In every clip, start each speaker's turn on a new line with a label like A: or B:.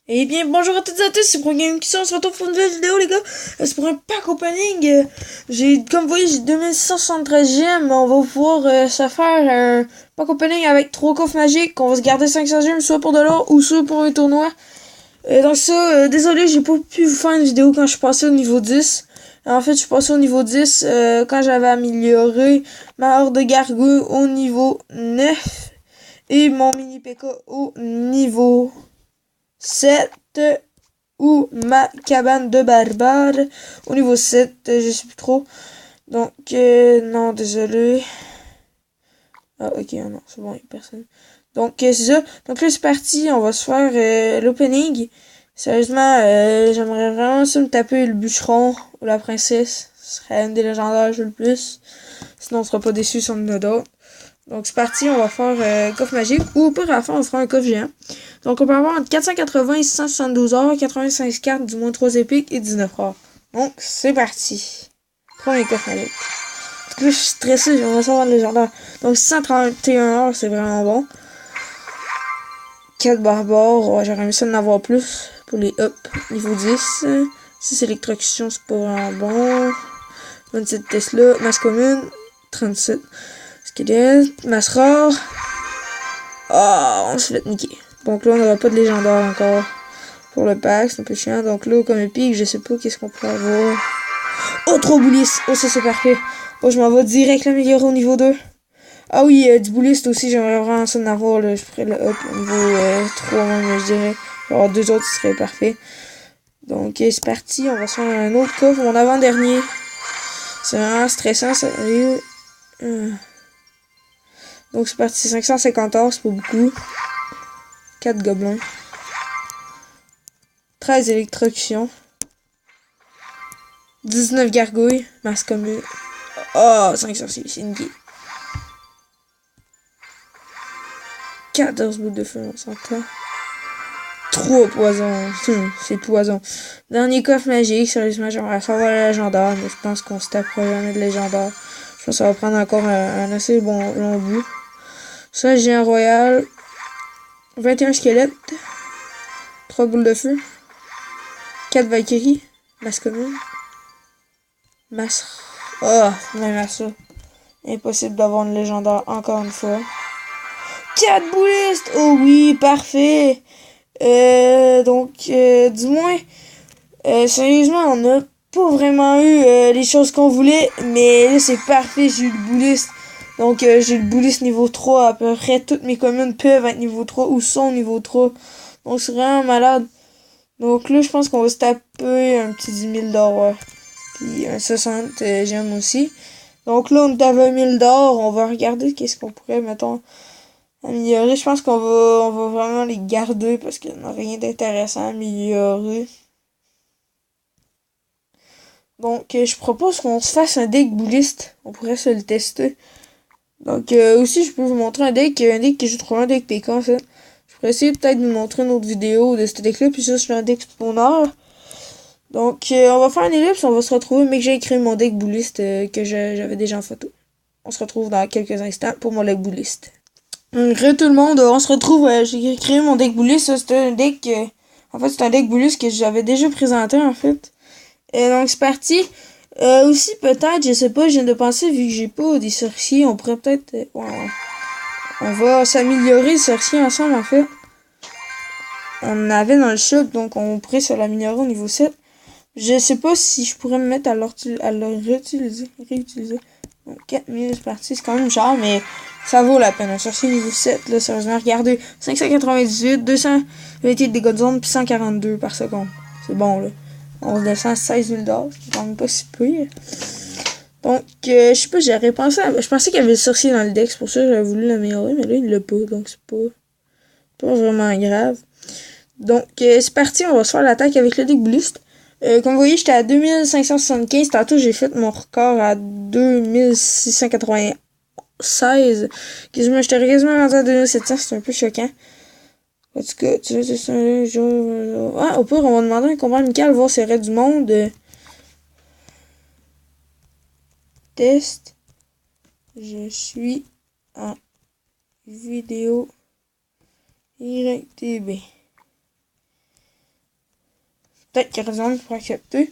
A: Eh bien, bonjour à toutes et à tous, c'est pour Game qui on se retrouve pour une nouvelle vidéo, les gars. C'est pour un pack opening. Comme vous voyez, j'ai 2173 gemmes. On va pouvoir se faire un pack opening avec 3 coffres magiques. On va se garder 500 gemmes, soit pour de l'or ou soit pour un tournoi. Donc ça, désolé, j'ai pas pu vous faire une vidéo quand je suis passé au niveau 10. En fait, je suis passé au niveau 10 quand j'avais amélioré ma horde de gargouilles au niveau 9 et mon mini P.K. au niveau 7 ou ma cabane de barbare au niveau 7, je sais plus trop. Donc, non, désolé. Ah, ok, non, c'est bon, il n'y a personne. Donc, c'est ça. Donc là, c'est parti, on va se faire l'opening. Sérieusement, j'aimerais vraiment ça me taper le bûcheron ou la princesse. Ce serait une des légendaires que je veux le plus. Sinon, on sera pas déçus si on en a d'autres. Donc c'est parti, on va faire coffre magique. Ou pour la fin, on fera un coffre géant. Donc on peut avoir entre 480 et 672 or, 85 cartes, du moins 3 épiques et 19 or. Donc c'est parti. Premier coffre magique. En tout cas, je suis stressé, j'aimerais savoir le légendaire. Donc 631 or, c'est vraiment bon. 4 barbares, ouais, j'aurais aimé ça d'en avoir plus pour les up niveau 10. 6 électrocution, c'est pas vraiment bon. 27 Tesla, masse commune, 37 squelette, masse rare. Ah, on se fait niquer. Donc là, on n'aura pas de légendaire encore pour le pack, c'est un peu chiant. Donc là, comme épique, je sais pas qu'est-ce qu'on pourrait avoir. Oh, trop bouliste. Oh, ça c'est parfait. Oh, je m'en vais direct l'améliorer au niveau 2. Ah oui, du bouliste aussi, j'aimerais vraiment ça en avoir. Là. Je ferais le up au niveau 3 même, je dirais. Alors, deux autres, ce serait parfait. Donc, c'est parti. On va se faire un autre coffre, mon avant-dernier. C'est vraiment stressant, sérieux. Donc, c'est parti. 550 or, c'est pas beaucoup. 4 gobelins. 13 électrocutions. 19 gargouilles. Masse commune. Oh, 5 sorciers, c'est une 14 boules de feu, on s'entend. 3 poisons. C'est poison. Dernier coffre magique. Sérieusement, j'aimerais savoir le légendaire, mais je pense qu'on se tapera jamais de légendaire. Je pense que ça va prendre encore un assez bon long bout. Ça, j'ai un royal. 21 squelettes. 3 boules de feu. 4 valkyries. Masse commune. Masse. Oh, même à ça. Impossible d'avoir une légendaire encore une fois. 4 boulistes! Oh oui, parfait! Du moins, sérieusement, on n'a pas vraiment eu les choses qu'on voulait, mais là, c'est parfait, j'ai eu le bouliste. Donc, j'ai le bouliste niveau 3, à peu près toutes mes communes peuvent être niveau 3 ou sont niveau 3. Donc, c'est vraiment malade. Donc là, je pense qu'on va se taper un petit 10 000 d'or, puis un 60 j'aime aussi. Donc là, on est à 20 000 d'or, on va regarder qu'est-ce qu'on pourrait, mettons, améliorer. Je pense qu'on va vraiment les garder parce qu'il n'y a rien d'intéressant à améliorer. Donc, je propose qu'on se fasse un deck bouliste. On pourrait se le tester. Donc, aussi, je peux vous montrer un deck que j'ai trouvé un deck PK, en fait. Je pourrais essayer peut-être de vous montrer une autre vidéo de ce deck-là, puis ça, c'est un deck spawner. Donc, on va faire une ellipse, on va se retrouver, mais que j'ai créé mon deck bouliste que j'avais déjà en photo. On se retrouve dans quelques instants pour mon deck bouliste. Re tout le monde, on se retrouve, j'ai créé mon deck bouliste, ça c'était un deck, en fait c'est un deck bouliste que j'avais déjà présenté en fait. Et donc c'est parti. Aussi peut-être, je sais pas, je viens de penser, vu que j'ai pas des sorciers, on pourrait peut-être, on va s'améliorer les sorciers ensemble en fait. On en avait dans le shop, donc on pourrait se l'améliorer au niveau 7. Je sais pas si je pourrais me mettre à le réutiliser. Donc 4000, c'est parti, c'est quand même cher, mais ça vaut la peine. Un sorcier niveau 7, là, sérieusement, regardez. 598, 228 dégâts de zone, puis 142 par seconde. C'est bon, là. On descend 16 000 $, c'est quand même pas si pire. Donc, je sais pas, j'aurais pensé je pensais qu'il y avait le sorcier dans le deck, c'est pour ça que j'avais voulu l'améliorer, mais là, il l'a pas, donc c'est pas vraiment grave. Donc, c'est parti, on va se faire l'attaque avec le deck Blust. Comme vous voyez, j'étais à 2575. Tantôt, j'ai fait mon record à 2696. Quasiment, j'étais quasiment rendu à 2700. C'est un peu choquant. En tout cas, tu sais, c'est un jour. Ah, au pire, on va demander un combat amical, voir s'il y aurait du monde. Test. Je suis en vidéo IRTB. peut-être qu'il y a raison pour accepter.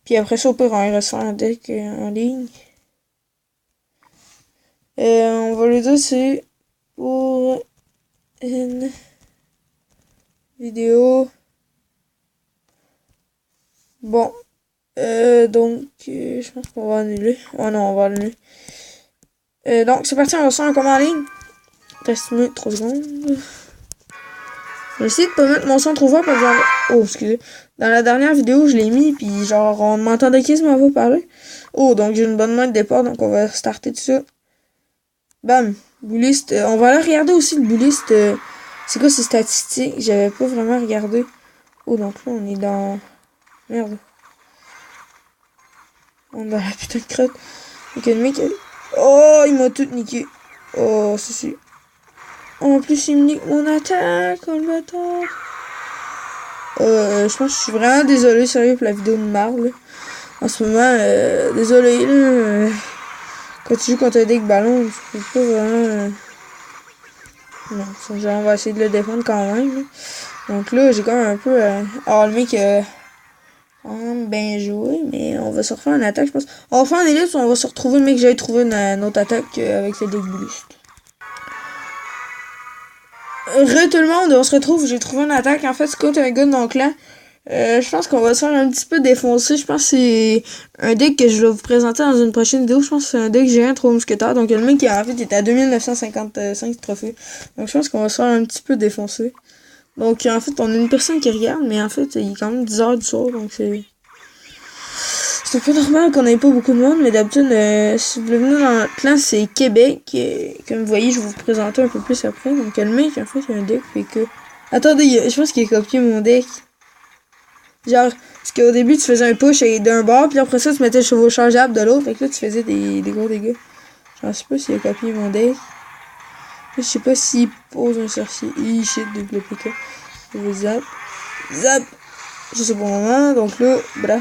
A: Puis après ça, au pire, on ira se faire un deck en ligne. On va lui dire c'est pour une vidéo. Bon. Donc, je pense qu'on va annuler. Oh non, on va annuler. Donc, c'est parti, on va se faire un commande en ligne. Reste-moi 3 secondes. Je vais essayer de pas mettre mon son trop fort parce que... Oh, excusez. Dans la dernière vidéo, je l'ai mis, puis genre, on m'entendait quasiment pas parler. Oh, donc j'ai une bonne main de départ, donc on va starter tout ça. Bam. Bouliste. On va aller regarder aussi le bouliste. C'est quoi ses statistiques? J'avais pas vraiment regardé. Oh, donc là, on est dans... Merde. On est dans la putain de crotte. Donc, le mec... Oh, il m'a tout niqué. Oh, c'est... En plus, il me nique mon attaque, oh le bâtard. Je pense que je suis vraiment désolé, sérieux, pour la vidéo de marre, là. En ce moment, désolé, là. Quand tu joues contre un deck ballon, tu peux pas vraiment... Non, genre, on va essayer de le défendre quand même, là. Donc là, j'ai quand même un peu... Alors, le mec... bien joué, mais on va se refaire une attaque, je pense. On va faire un ellipse, on va se retrouver, le mec, j'avais trouvé une autre attaque avec le deck boost. Tout le monde, on se retrouve, j'ai trouvé une attaque, en fait, c'est contre un gars de mon clan. Je pense qu'on va se faire un petit peu défoncer, je pense que c'est un deck que je vais vous présenter dans une prochaine vidéo, je pense que c'est un deck géant 3 mousquetaires, donc le mec qui en fait était à 2955 trophées, donc je pense qu'on va se faire un petit peu défoncer. Donc en fait on a une personne qui regarde, mais en fait il est quand même 10 heures du soir, donc c'est un peu normal qu'on ait pas beaucoup de monde, mais d'habitude, si vous venez dans notre clan, c'est Québec. Comme vous voyez, je vais vous présenter un peu plus après. Donc, le mec, en fait, il y a un deck, fait que... Attendez, je pense qu'il a copié mon deck. Genre, parce qu'au début, tu faisais un push d'un bord, puis après ça, tu mettais le chevaux changeable de l'autre, fait que là, tu faisais des gros dégâts. Je sais pas s'il a copié mon deck. Je sais pas s'il pose un sorcier. Shit, double PK. Je vais zap. Zap! Je sais pas moment, donc là, bra.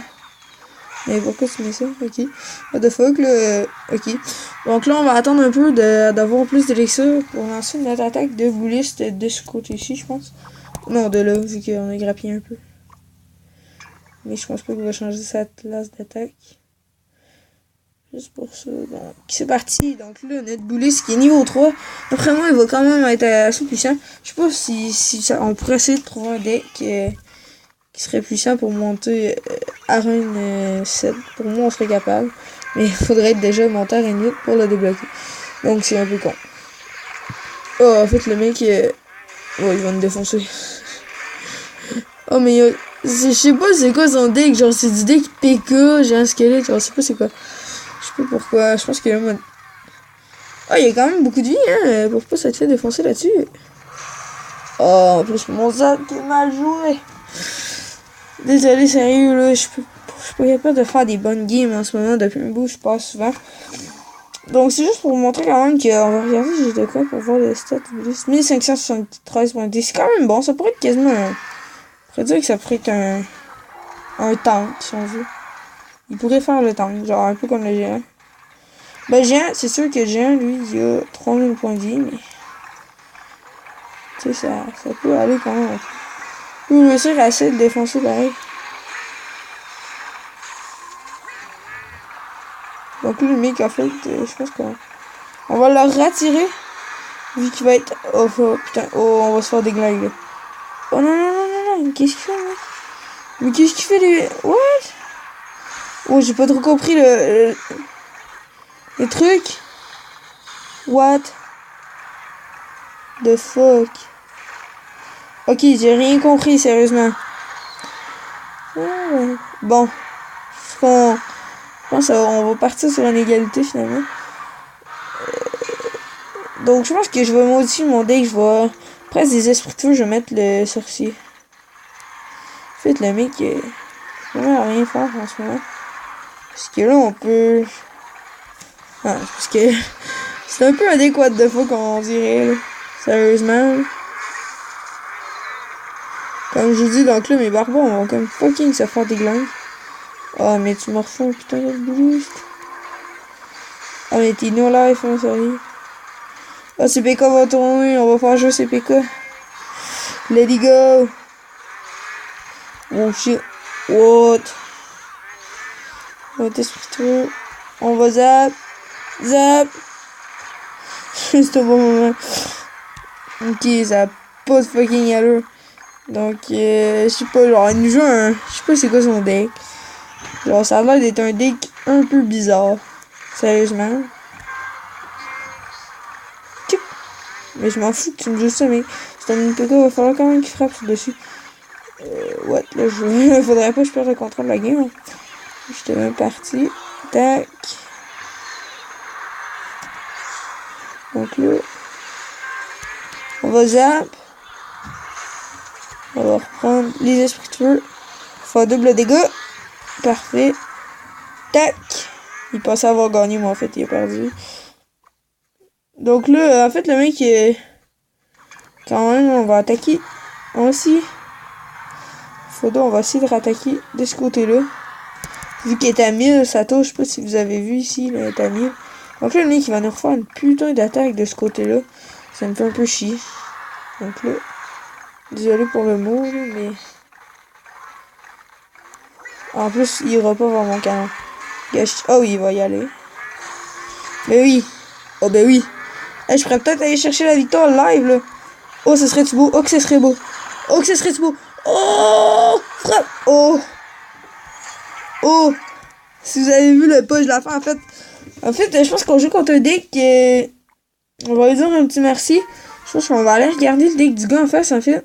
A: Mais pourquoi tu mets ça? Ok. What the fuck, là? Ok. Donc là, on va attendre un peu d'avoir plus d'élixir pour lancer notre attaque de bouliste de ce côté-ci, je pense. Non, de là, vu qu'on a grappillé un peu. Mais je pense pas qu'il va changer sa classe d'attaque. Juste pour ça. Donc, c'est parti. Donc là, notre bouliste qui est niveau 3. Après moi, il va quand même être assez puissant. Je sais pas si on pourrait essayer de trouver un deck... qui serait puissant pour monter Arène 7. Pour moi, on serait capable. Mais il faudrait être déjà monté Arène 8 pour le débloquer. Donc, c'est un peu con. Oh, en fait, le mec, oh, il va me défoncer. Oh, mais je sais pas c'est quoi son deck. Genre, c'est du deck PK, j'ai un squelette. Genre, je sais pas c'est quoi. Je sais pas pourquoi. Je pense que là, oh, il y a quand même beaucoup de vie, hein. Pourquoi ça te fait défoncer là-dessus? Oh, en plus, mon sac est mal joué. Désolé, sérieux, là, je suis pas capable de faire des bonnes games en ce moment. Depuis un bout, je passe souvent. Donc, c'est juste pour vous montrer quand même qu'on va regarder j'ai de quoi pour voir les stats. 1573.10, c'est quand même bon. Ça pourrait être quasiment on pourrait dire que ça pourrait être un tank, si on veut. Il pourrait faire le tank, genre un peu comme le géant. Ben, le géant, c'est sûr que le géant, lui, il a 3000 points de vie, mais... Tu sais, ça peut aller quand même. Il peut réussir à essayer de défoncer pareil. Donc là, le mec, en fait, je pense qu'on va le retirer. Vu qu'il va être... Oh, putain. Oh, on va se faire déglinguer. Oh non, non, non, non, non. Qu'est-ce qu'il fait, mec? Mais qu'est-ce qu'il fait, lui? What? Oh, j'ai pas trop compris le truc. What the fuck? Ok, j'ai rien compris, sérieusement. Bon. Je pense qu'on va partir sur une égalité, finalement. Donc, je pense que je vais modifier mon deck. Je vais... Après des esprits de feu, je vais mettre le sorcier. En fait, le mec, vraiment rien faire en ce moment. Parce que là, on peut... Ah, parce que... C'est un peu un deck what the fuck, on dirait, là. Sérieusement, là. Comme je vous dis, donc là, mes barbares vont comme fucking se faire déglinguer. Oh, mais tu me refais un putain de boost. Ah, mais t'es no life, hein, sérieux. Ah, CPK va tourner, on va faire jouer CPK. Let it go. Oh shit. What? On va t'expliquer. On va zap. Zap. C'est un bon moment. Ok, ça a pas de fucking allure. Donc, je sais pas, genre, il nous joue un... Je sais pas c'est quoi son deck. Genre, ça a l'air d'être un deck un peu bizarre. Sérieusement. Tchoup. Mais je m'en fous que tu me joues ça, mais c'est un NPK, il va falloir quand même qu'il frappe dessus. What? Là, faudrait pas que je perde le contrôle de la game. Hein. J'étais même parti. Tac. Donc là, on va zap. On va reprendre les esprits de feu. Faire double dégâts. Parfait. Tac. Il pensait avoir gagné, mais en fait, il a perdu. Donc là, en fait, le mec, quand même, on va attaquer. Aussi. On va essayer de rattaquer de ce côté-là. Vu qu'il est à 1000, ça touche. Je sais pas si vous avez vu ici, il est à 1000. Donc là, le mec, il va nous refaire une putain d'attaque de ce côté-là. Ça me fait un peu chier. Donc là, désolé pour le mot, là, mais... En plus, il ira pas vers mon canon. Oh oui, il va y aller. Mais oui. Oh ben oui. Hey, je pourrais peut-être aller chercher la victoire live, là. Oh, ce serait-tu beau. Oh, que ce serait beau. Oh, que ce serait-tu beau. Oh, frappe. Oh. Oh. Si vous avez vu le push de la fin, en fait, je pense qu'on joue contre un deck. On va lui dire un petit merci. Je pense qu'on va aller regarder le deck du gars en face, en fait.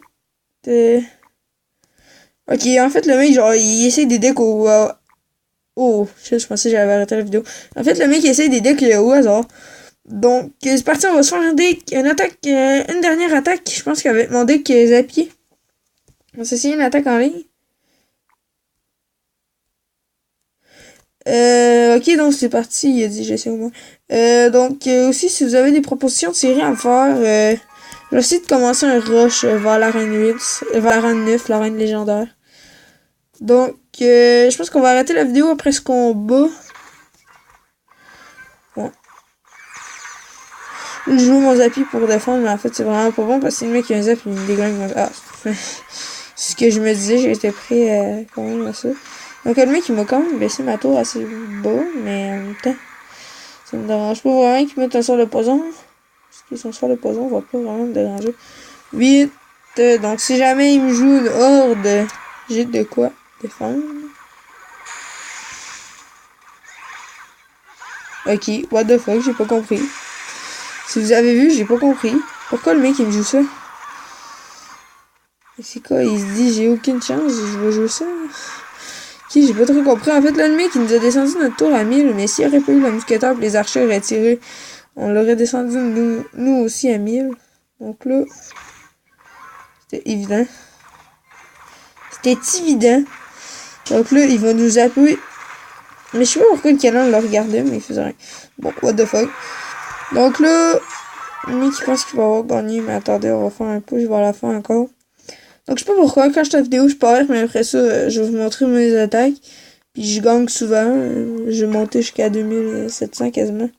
A: Ok, en fait, le mec, genre, il essaie des decks au... Oh, je pensais que j'avais arrêté la vidéo. En fait, le mec, il essaie des decks au hasard. Donc, c'est parti, on va se faire un deck, une attaque, une dernière attaque. Je pense qu'avec mon deck Zapier. On va s'essayer une attaque en ligne. Ok, donc c'est parti, il a dit j'essaie au moins. Donc, aussi, si vous avez des propositions de série à me faire, je vais essayer de commencer un rush vers la reine 8, vers la reine 9, la reine légendaire. Donc, je pense qu'on va arrêter la vidéo après ce combat. Bon. Je joue mon Zappy pour défendre, mais en fait, c'est vraiment pas bon parce que c'est le mec qui a un zap, il me déglingue. Ah, c'est ce que je me disais, j'étais prêt quand même à ça. Donc, le mec, il m'a quand même baissé ma tour assez bas, mais en même temps, ça me dérange pas vraiment qu'il mette un sort de poison. Parce que son sort de poison va pas vraiment me déranger. Vite! Donc, si jamais il me joue une horde, j'ai de quoi défendre. Ok, what the fuck, j'ai pas compris. Si vous avez vu, j'ai pas compris. Pourquoi le mec il me joue ça? C'est quoi? Il se dit j'ai aucune chance, je vais jouer ça. Ok, j'ai pas trop compris. En fait, là, le mec il nous a descendu notre tour à 1000, mais s'il aurait pas eu le mousquetaire et les archers auraient tiré, on l'aurait descendu nous aussi à 1000. Donc là, c'était évident. C'était évident. Donc là, il va nous appuyer. Mais je sais pas pourquoi le canon le regardait, mais il faisait rien. Bon, what the fuck. Donc là, le mec il pense qu'il va avoir gagné, mais attendez, on va faire un push vers la fin encore. Donc je sais pas pourquoi, quand je fais la vidéo, je perds, mais après ça, je vais vous montrer mes attaques. Puis je gagne souvent. Je vais monter jusqu'à 2700 quasiment.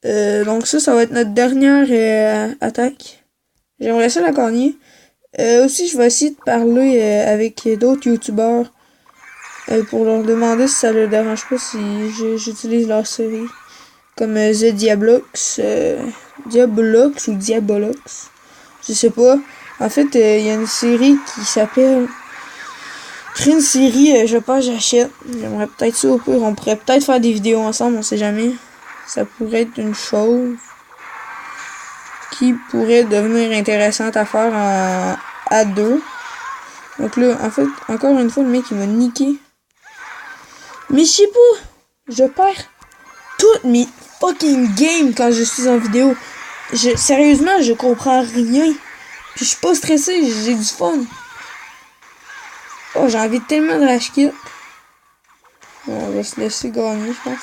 A: Donc ça va être notre dernière attaque. J'aimerais ça la gagner. Aussi, je vais essayer de parler avec d'autres youtubeurs pour leur demander si ça leur dérange pas si j'utilise leur série. Comme The Diablox. Diablox ou Diabolox. Je sais pas. En fait, il y a une série qui s'appelle... Créer une série, je pense j'achète. J'aimerais peut-être ça au pire. On pourrait peut-être faire des vidéos ensemble, on sait jamais. Ça pourrait être une chose qui pourrait devenir intéressante à faire à deux. Donc là, en fait, encore une fois, le mec, il m'a niqué. Mais je sais pas. Je perds toutes mes fucking games quand je suis en vidéo. Sérieusement, je comprends rien. Puis je suis pas stressé, j'ai du fun. Oh, j'ai envie tellement de rage kit. On va se laisser gagner, je pense.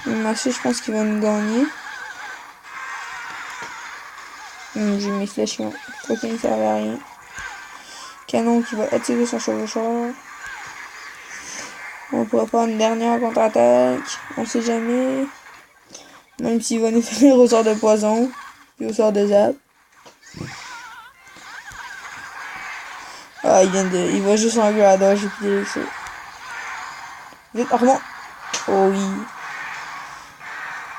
A: Le marché, je pense qu'il va nous gagner. J'ai mes flèches qui vont fucking servent à rien. Canon qui va attirer son chevaucheur. On pourra faire une dernière contre-attaque. On sait jamais. Même s'il va nous finir au sort de poison. Puis au sort de zap. Ah, il va juste en grada, j'ai plus de ça. Vite, Armand. Oh oui.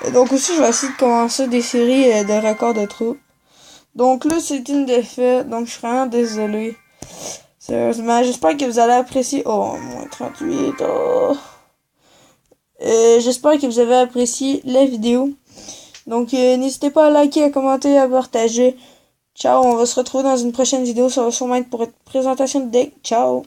A: Et donc aussi, je vais essayer de commencer des séries de records de troupes. Donc là, c'est une défaite, donc je suis vraiment désolé. Sérieusement, j'espère que vous allez apprécier. Oh, moins 38. Oh. J'espère que vous avez apprécié la vidéo. Donc, n'hésitez pas à liker, à commenter, à partager. Ciao, on va se retrouver dans une prochaine vidéo. Ça va sûrement être pour une présentation de deck. Ciao!